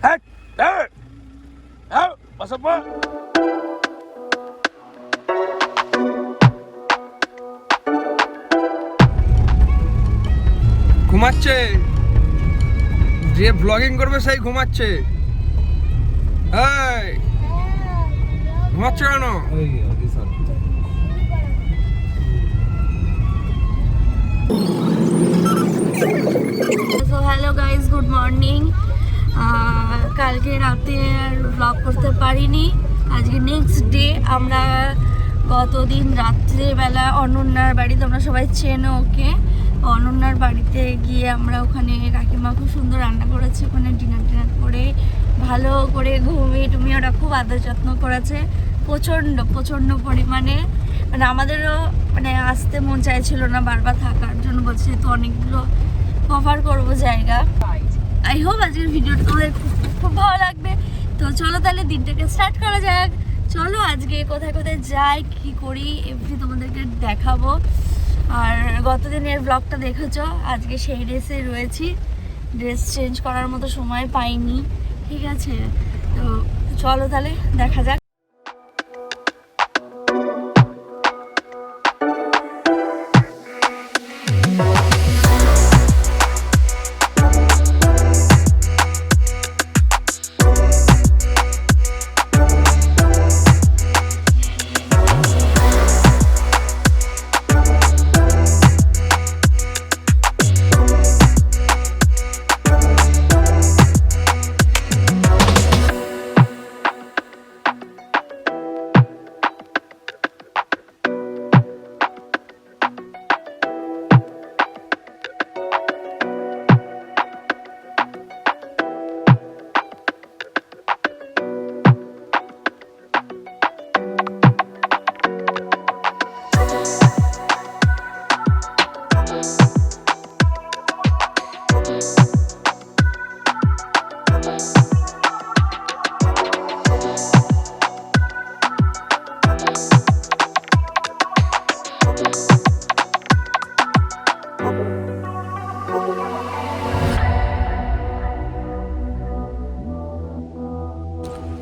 হ্যাঁ হ্যাঁ হ্যাঁ বাসাপ্পা ঘুমাচ্ছে, যে ব্লগিং করবে সেই ঘুমাচ্ছে। এই ঘুমাচ্ছে কেন? So hello guys, good morning. কালকে রাতে আর ব্লগ করতে পারিনি, আজকে নেক্সট ডে। আমরা গতদিন রাত্রেবেলা অনন্যার বাড়ি, তোমরা সবাই চেনো ওকে, অনন্যার বাড়িতে গিয়ে আমরা ওখানে কাকিমা খুব সুন্দর রান্না করেছে, ওখানে ডিনার করে ভালো করে ঘুমিয়ে টুমিয়ে ওরা খুব আদর যত্ন করেছে প্রচণ্ড পরিমাণে। মানে আমাদেরও মানে আসতে মন চাইছিল না, বারবার থাকার জন্য বলছি, তো অনেকগুলো কভার করবো জায়গা। আই হোপ আজকের ভিডিওটা তোমাদের খুব ভালো লাগবে। তো চলো তাহলে দিনটাকে স্টার্ট করা যাক। চলো আজকে কোথায় কোথায় যাই, কি করি এভরি তোমাদেরকে দেখাবো। আর গতদিনের ব্লগটা দেখেছো, আজকে সেই ড্রেসে রয়েছি, ড্রেস চেঞ্জ করার মতো সময় পাইনি, ঠিক আছে? তো চলো তাহলে দেখা যাক।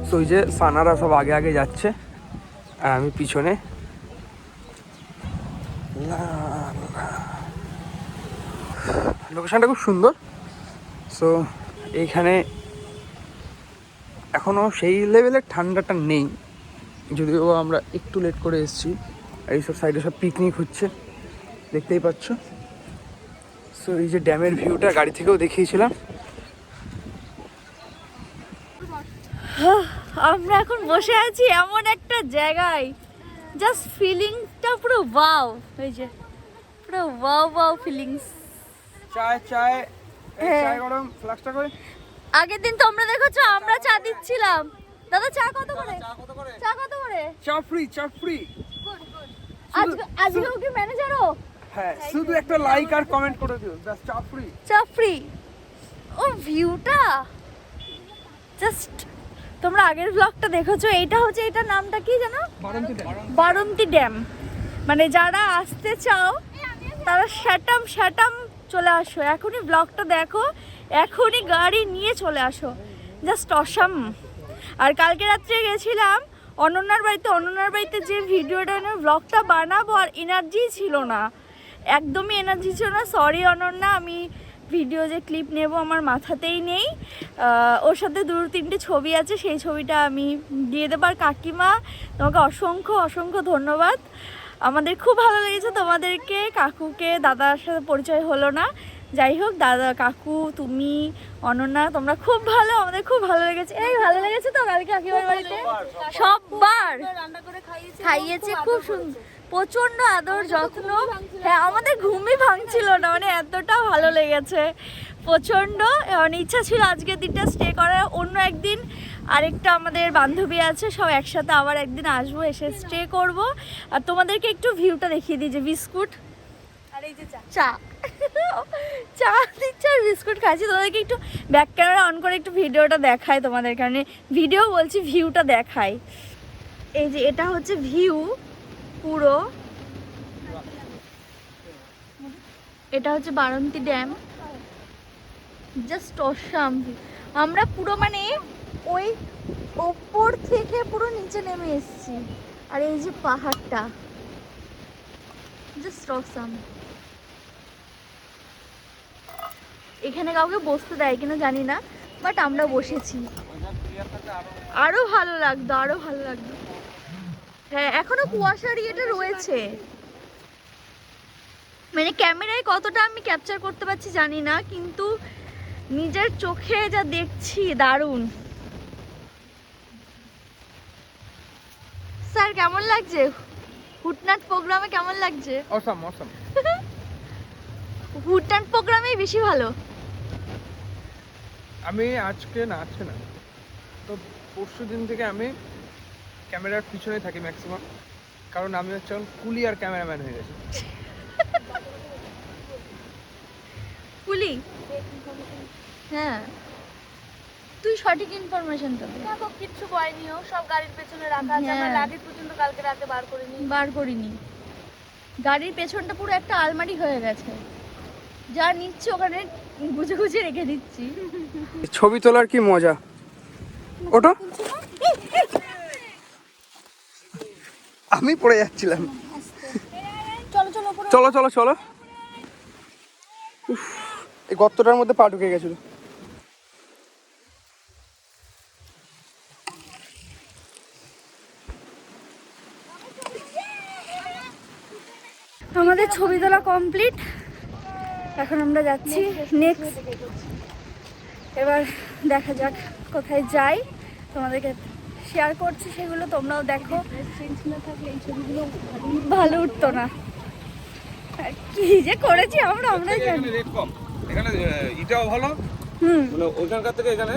তো ওই যে সানারা সব আগে আগে যাচ্ছে আর আমি পিছনে। লোকেশনটা খুব সুন্দর। সো এইখানে এখনো সেই লেভেলের ঠান্ডাটা নেই, যদিও আমরা একটু লেট করে এসেছি। এইসব সাইডে সব পিকনিক হচ্ছে, দেখতেই পাচ্ছ। সো এই যে ড্যামের ভিউটা গাড়ি থেকেও দেখিয়েছিলাম। আমরা এখন বসে আছি এমন একটা জায়গায়, জাস্ট ফিলিংসটা পুরো ওয়াও, এই যে পুরো ওয়াও ফিলিংস। চায় চায় চায় গরম ফ্লাক্সটা করে। আগের দিন তোমরা দেখেছো আমরা চা দিচ্ছিলাম। দাদা চা কত করে? চা কত করে? চা ফ্রি, চা ফ্রি। আজকেও কি ম্যানেজারও? হ্যাঁ, শুধু একটা লাইক আর কমেন্ট করে দিও, ব্যাস চা ফ্রি। চা ফ্রি। ও ভিউটা জাস্ট, তোমরা আগের ব্লগটা দেখেছো, এইটা হচ্ছে, এটার নামটা কি জানো? বারন্তী ড্যাম। মানে যারা আসতে চাও তারা শ্যাটাম চলে আসো, এখনই ব্লগটা দেখো, এখনই গাড়ি নিয়ে চলে আসো, জাস্ট অসাম। আর কালকে রাত্রে গেছিলাম অনন্যার বাড়িতে যে ভিডিওটা ব্লগটা বানাবো আর এনার্জি ছিল না, একদমই এনার্জি ছিল না। সরি অনন্যা, আমি ভিডিও যে ক্লিপ নেব আমার মাথাতেই নেই। ওর সাথে 2-3টে ছবি আছে, সেই ছবিটা আমি দিয়ে দেবো। আর কাকিমা, তোমাকে অসংখ্য ধন্যবাদ। আমাদের খুব ভালো লেগেছে তোমাদেরকে, কাকুকে দাদার সাথে পরিচয় হলো না, যাই হোক দাদা কাকু তুমি অনন্যা তোমরা খুব ভালো, আমাদের খুব ভালো লেগেছে। এই ভালো লেগেছে তো কালকে কাকিমার বাড়িতে সববার খাইয়েছে, খুব সুন্দর, প্রচন্ড আদর যত্ন। হ্যাঁ, আমাদের ঘুমই ভাঙছিল না, মানে এতটা ভালো লেগেছে প্রচন্ড। মানে ইচ্ছা ছিল আজকের দিনটা স্টে করার, অন্য একদিন আরেকটা আমাদের বান্ধবী আছে, সব একসাথে আবার একদিন আসবো, এসে স্টে করব। আর তোমাদেরকে একটু ভিউটা দেখিয়ে দিই, যে বিস্কুট আর এই যে চা চা দিচ্ছে আর বিস্কুট খাচ্ছি। তোমাদেরকে একটু ব্যাক ক্যামেরা অন করে একটু ভিডিওটা দেখাই তোমাদের, কারণে ভিডিও বলছি, ভিউটা দেখাই। এই যে এটা হচ্ছে ভিউ পুরো, এটা হচ্ছে বারন্তী ড্যাম, জাস্ট অসাম। আমরা পুরো মানে ওই ওপর থেকে পুরো নিচে নেমে এসেছি। আর এই যে পাহাড়টা জাস্ট অসাম। এখানে কাউকে বসতে দেয় কিনা জানি না, বাট আমরা বসেছি। আরো ভালো লাগতো, আরো ভালো লাগতো। হ্যাঁ, এখনো কুয়াশার ইয়েটা রয়েছে। মানে ক্যামেরায় কতটা আমি ক্যাপচার করতে পারছি জানি না, কিন্তু নিজের চোখে যা দেখছি দারুণ। স্যার কেমন লাগছে? হুটনাট প্রোগ্রামে কেমন লাগছে? Awesome awesome. হুটনাট প্রোগ্রামেই বেশি ভালো। আমি আজকে না তো পরশু দিন থেকে আমি ক্যামেরার পিছনে থাকি ম্যাক্সিমাম, কারণ আমি হচ্ছে কুলি আর ক্যামেরাম্যান হয়ে গেছি। কুলি? হ্যাঁ, তুই সঠিক ইনফরমেশন তো দেখো কিচ্ছু করেনি, ও সব গাড়ির পেছনে রাখা আছে। আমরা হ্যাঁ। লাগেজ পর্যন্ত কালকে রাতে বার করিনি। গাড়ির পেছনটা পুরো একটা আলমারি হয়ে গেছে, যা নিচ্ছি ওখানে গুছে গুছে রেখে দিচ্ছি। ছবি তোলার কি মজা! ওটা আমি পড়ে যাচ্ছিলাম। চলো চলো উপরে। চলো চলো চলো। উফ, এই গর্তটার মধ্যে পা ঢুকে গেছিল। আমাদের ছবি তোলা কমপ্লিট, এখন আমরা যাচ্ছি নেক্সট। এবার দেখা যাক কোথায় যাই, তোমাদেরকে শেয়ার করছি সেগুলো, তোমরাও দেখো। ভালো উঠতো না, কি যে করেছি আমরা, আমরাই জানি। এখানে ইটাও ভালো, মানে ওইখানকার থেকে এখানে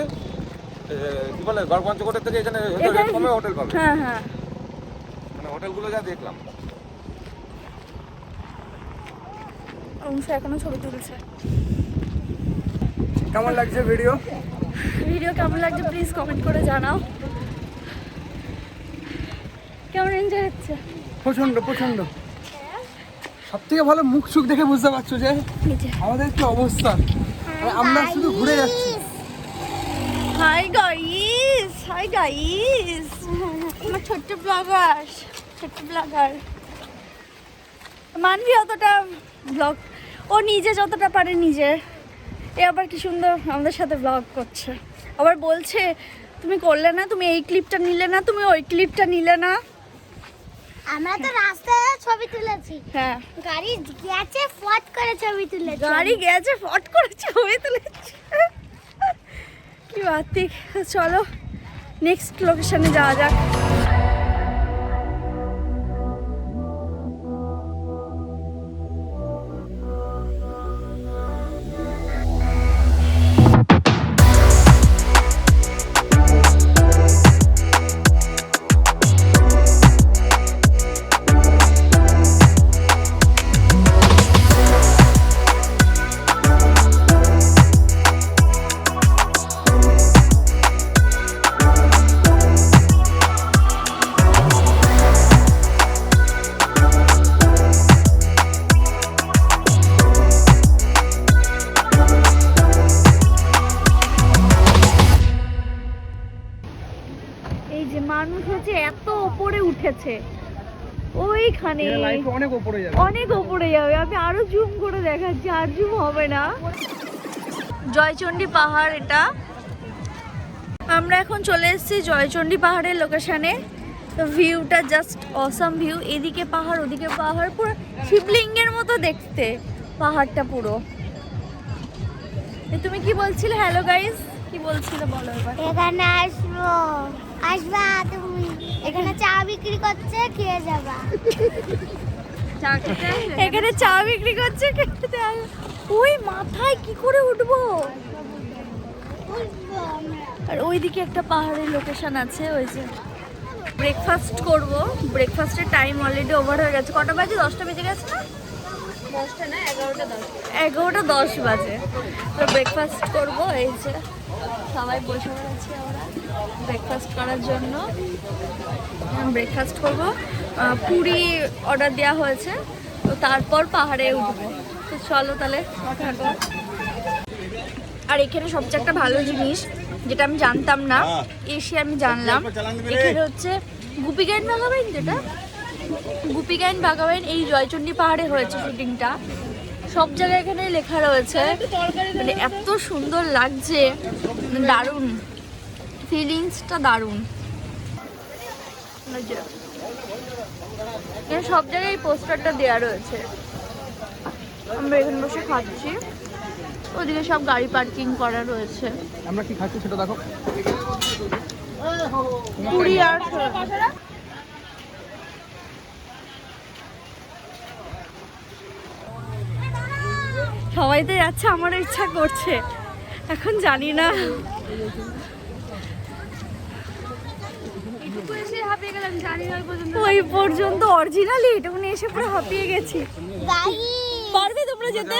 কি বলে গড়পঞ্চকোটের থেকে এখানে রেট কমে হোটেল পাবে। হ্যাঁ হ্যাঁ, মানে হোটেলগুলো যা দেখলাম। অংশ এখনো ছবি তুলছে। কেমন লাগছে ভিডিও? ভিডিও কেমন লাগছে প্লিজ কমেন্ট করে জানাও। কেমন এনজয় হচ্ছে? প্রচন্ড প্রচন্ড। সব থেকে ভালো মুখ চুখ দেখে বুঝতে পারছো যে নিচে আমাদের কি অবস্থা। আর আমরা শুধু ঘুরে যাচ্ছি। হাই গাইস, হাই গাইস, আমার ছোট্ট ব্লগার মানবি অতটা ব্লগ, ও নিজে যতটা পারে নিজে। এ আবার কি সুন্দর আমাদের সাথে ব্লগ করছে, আবার বলছে তুমি করলে না, তুমি এই ক্লিপটা নিলে না, তুমি ওই ক্লিপটা নিলে না। আমরা তো রাস্তায় ছবি তুলেছি, হ্যাঁ গাড়ি গেছে ফট করে ছবি তুলেছি। গাড়ি গেছে ফট করে ছবি তুলেছে। কি বাতিক, চলো নেক্সট লোকেশনে যাওয়া যাক। এই যে মানুষ হচ্ছে এত উপরে উঠেছে, ওইখানে অনেক উপরে যাবে, অনেক উপরে যাবে। আমি আরো জুম করে দেখাচ্ছি, আর জুম হবে না। জয়চণ্ডী পাহাড় এটা। আমরা এখন চলে এসেছি জয়চণ্ডী পাহাড়ের লোকেশনে। তো ভিউটা জাস্ট অসাম ভিউ, এদিকে পাহাড় ওদিকে পাহাড়, পুরো শিবলিঙ্গের মতো দেখতে পাহাড়টা পুরো। তুমি কি বলছিলে? হ্যালো গাইস, কি বলছিলে বলো এবার। এখানে আসবা তুমি, এখানে চা বিক্রি করছে, খেয়ে যাবা। এখানে চা বিক্রি করছে, খেতে আসবে। ওই মাথায় কি করে উঠবো? আর ওইদিকে একটা পাহাড়ের লোকেশন আছে, ওই যে ব্রেকফাস্ট করব। ব্রেকফাস্টের টাইম অলরেডি ওভার হয়ে গেছে। কটা বাজে? 10টা বেজে গেছে না? 10টা না, 11টা 10। 11টা 10 বাজে। তো ব্রেকফাস্ট করব, এই যে সবাই বসে আছি আমরা ব্রেকফাস্ট করার জন্য। ব্রেকফাস্ট করব, পুরি অর্ডার দেওয়া হয়েছে, তো তারপর পাহাড়ে উঠবো। তো চলো তাহলে। আর এখানে সবচেয়ে একটা ভালো জিনিস, যেটা আমি জানতাম না, এসে আমি জানলাম। এখানে হচ্ছে গুপিগাইন বাঘাবাইন, যেটা গুপিগাইন বাঘাবাইন এই জয়চণ্ডী পাহাড়ে হয়েছে শুটিংটা। সব জায়গায় এখানে লেখা রয়েছে, মানে এত সুন্দর লাগছে, দারুণ ফিলিংসটা, দারুণ। এখানে সব জায়গায় এই পোস্টারটা দেওয়া রয়েছে। আমরা এখানে বসে খাচ্ছি, ওদিকে সব গাড়ি পার্কিং করা রয়েছে। আমরা কি খাচ্ছি সেটা দেখো। পুরি আর সবাই তো যাচ্ছে, আমারও ইচ্ছা করছে, এখন জানি না। ওই পর্যন্ত অরিজিনালি এটুকুনি এসে পুরো হাঁপিয়ে গেছি। পারবে তোমরা যেতে?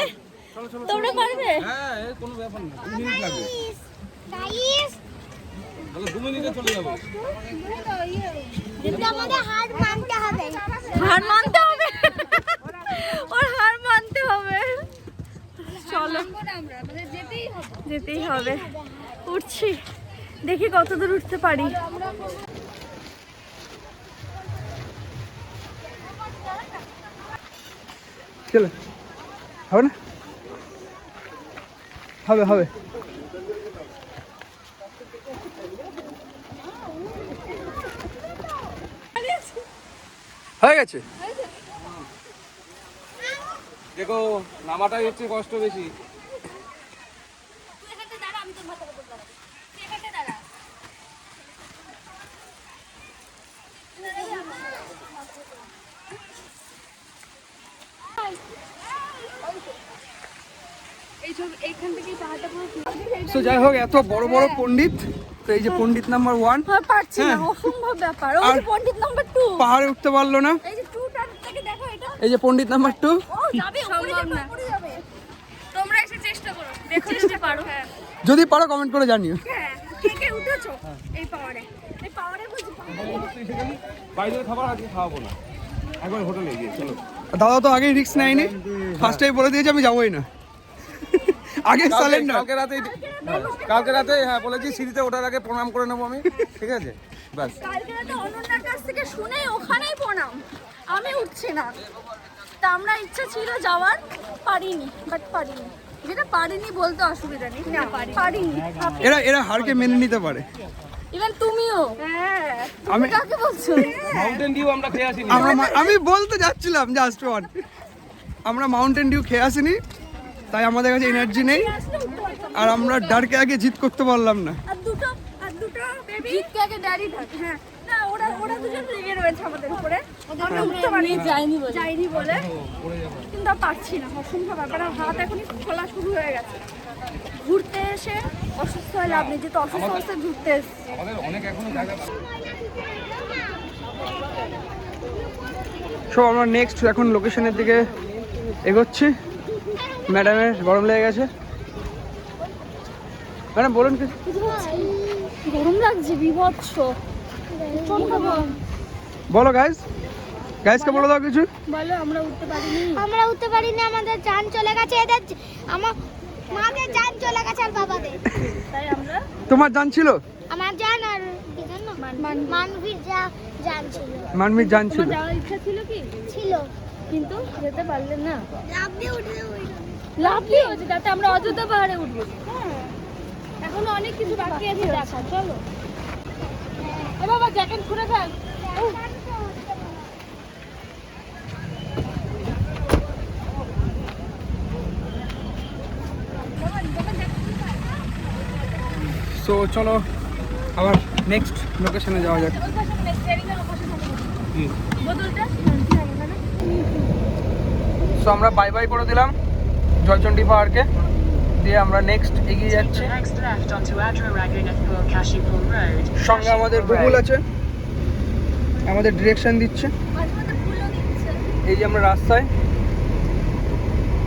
তোমরা পারবে? হ্যাঁ, এর কোনো ব্যাপার না, 2 মিনিট লাগবে। গাইস তাহলে 2 মিনিটে চলে যাবো। কিন্তু আমাদের হার মানতে হবে। হার মানতে হবে, ওর হার মানতে হবে। চলো, যেতেই হবে। উঠছি, দেখি কতদূর উঠতে পারি। চলো, হবে না? হবে হবে। হয়ে গেছে। দেখো, নামাটাই হচ্ছে কষ্ট বেশি। তো যাই হোক, এত বড় বড় পণ্ডিত, তো এই যে পণ্ডিত নাম্বার 1 পারছি না, হ্যাঁ। অসম্ভব ব্যাপার। ওই আর যে পণ্ডিত নাম্বার 2 পাহাড়ে উঠতে পারলো না। এই যে 2 টার থেকে দেখো এটা। এই যে পণ্ডিত নাম্বার 2 ও যাবে, উপরে যাবে, উপরে যাবে। তোমরা এসে চেষ্টা করো, দেখো যদি পারো। হ্যাঁ যদি পারো কমেন্ট করে জানিও। হ্যাঁ, কে কে উঠেছো এই পাওয়ারে? এই পাওয়ারে বলছি, বাইরে খাবার আজকে খাওয়াবো না, একবার হোটেলে গিয়ে চলো। দাদা তো আগেই রিস্ক নেয়নি, ফার্স্টেই বলে দিয়েছে আমি যাবোই না। আগে সালেন্ডার। কালকে রাতে হ্যাঁ বলেছি, সিঁড়িতে ওঠার আগে প্রণাম করে নেবো আমি, ঠিক আছে? ব্যাস। কালকে রাতে অনন্যার কাছ থেকে শুনে ওখানেই প্রণাম, আমি উঠছি না। তা আমরা ইচ্ছা ছিল যাওয়ার, পারিনি, বাট পারিনি। যেটা পারিনি বলতে অসুবিধা নেই, না পারিনি। এরা হারকে মেনে নিতে পারে। ইভেন তুমিও। হ্যাঁ, তুমি আমি- কাকে বলছো? মাউন্টেন ডিউ আমরা খেয়ে আসিনি। আমি বলতে যাচ্ছিলাম জাস্ট ওয়ান, আমরা মাউন্টেন ডিউ খেয়ে আসিনি, তাই আমাদের কাছে এনার্জি নেই, আর আমরা ডারকে আগে জিত করতে পারলাম না। আর দুটো বেবি জিতকে আগে ড্যাডি থাকে। হ্যাঁ, না ওরা দুজন লেগে রয়েছে আমাদের উপরে। আমরা উঠতে পারি যাইনি বলে, কিন্তু আর পারছি না, অসম্ভব ব্যাপার। আর হাত এখনই খোলা শুরু হয়ে গেছে। ঘুরতে এসে অসুস্থ হয়ে লাভ নেই, যেহেতু অসুস্থ অবস্থায় ঘুরতে এসেছি। আমাদের অনেক এখনো জায়গা বাকি। সো আমরা নেক্সট এখন লোকেশনের দিকে এগোচ্ছি। ম্যাডামের গরম লেগে গেছে। ম্যাডাম বলুন কি? গরম লাগছে বিভৎস। বলো গাইজকে বলে দাও কিছু। বলো, আমরা উঠতে পারিনি। আমরা উঠতে পারিনি, আমাদের জান চলে গেছে। এদের আমার মাদের জান চলে গেছে আর বাবাদের। তাই আমরা, তোমার জান ছিল? আমার জান আর কি জানো, মানবীর জান ছিল। মানবীর জান ছিল। যাওয়ার ইচ্ছা ছিল কি? ছিল, কিন্তু যেতে পারলেন না। লাভ দিয়ে উঠে ওই লাভ কি হচ্ছে তাতে? আমরা অযোধ্যা পাহাড়ে উঠবো। এখনো অনেক কিছু বাকি আছে দেখা, চলো। এ বাবা, জ্যাকেট খুলে ফেল। সো চলো আবার নেক্সট লোকেশনে যাওয়া যাক। সো আমরা বাই বাই করে দিলাম জয়চণ্ডী পাহাড়কে, দিয়ে আমরা নেক্সট এগিয়ে যাচ্ছি। সঙ্গে আমাদের গুগল আছে, আমাদের ডিরেকশন দিচ্ছে। এই যে আমরা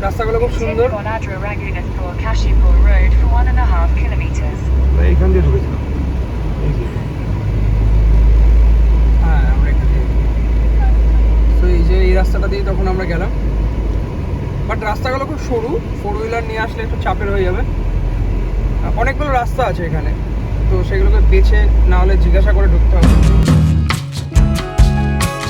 রাস্তাগুলো খুব সুন্দর। এইখান দিয়ে ঢুকেছিলাম। হ্যাঁ, আমরা এখানে। তো এই যে এই রাস্তাটা দিয়ে তখন আমরা গেলাম, বাট রাস্তাগুলো খুব সরু, 4 হুইলার নিয়ে আসলে একটু চাপের হয়ে যাবে। অনেকগুলো রাস্তা আছে এখানে, তো সেগুলোকে বেছে না হলে জিজ্ঞাসা করে ঢুকতে হবে।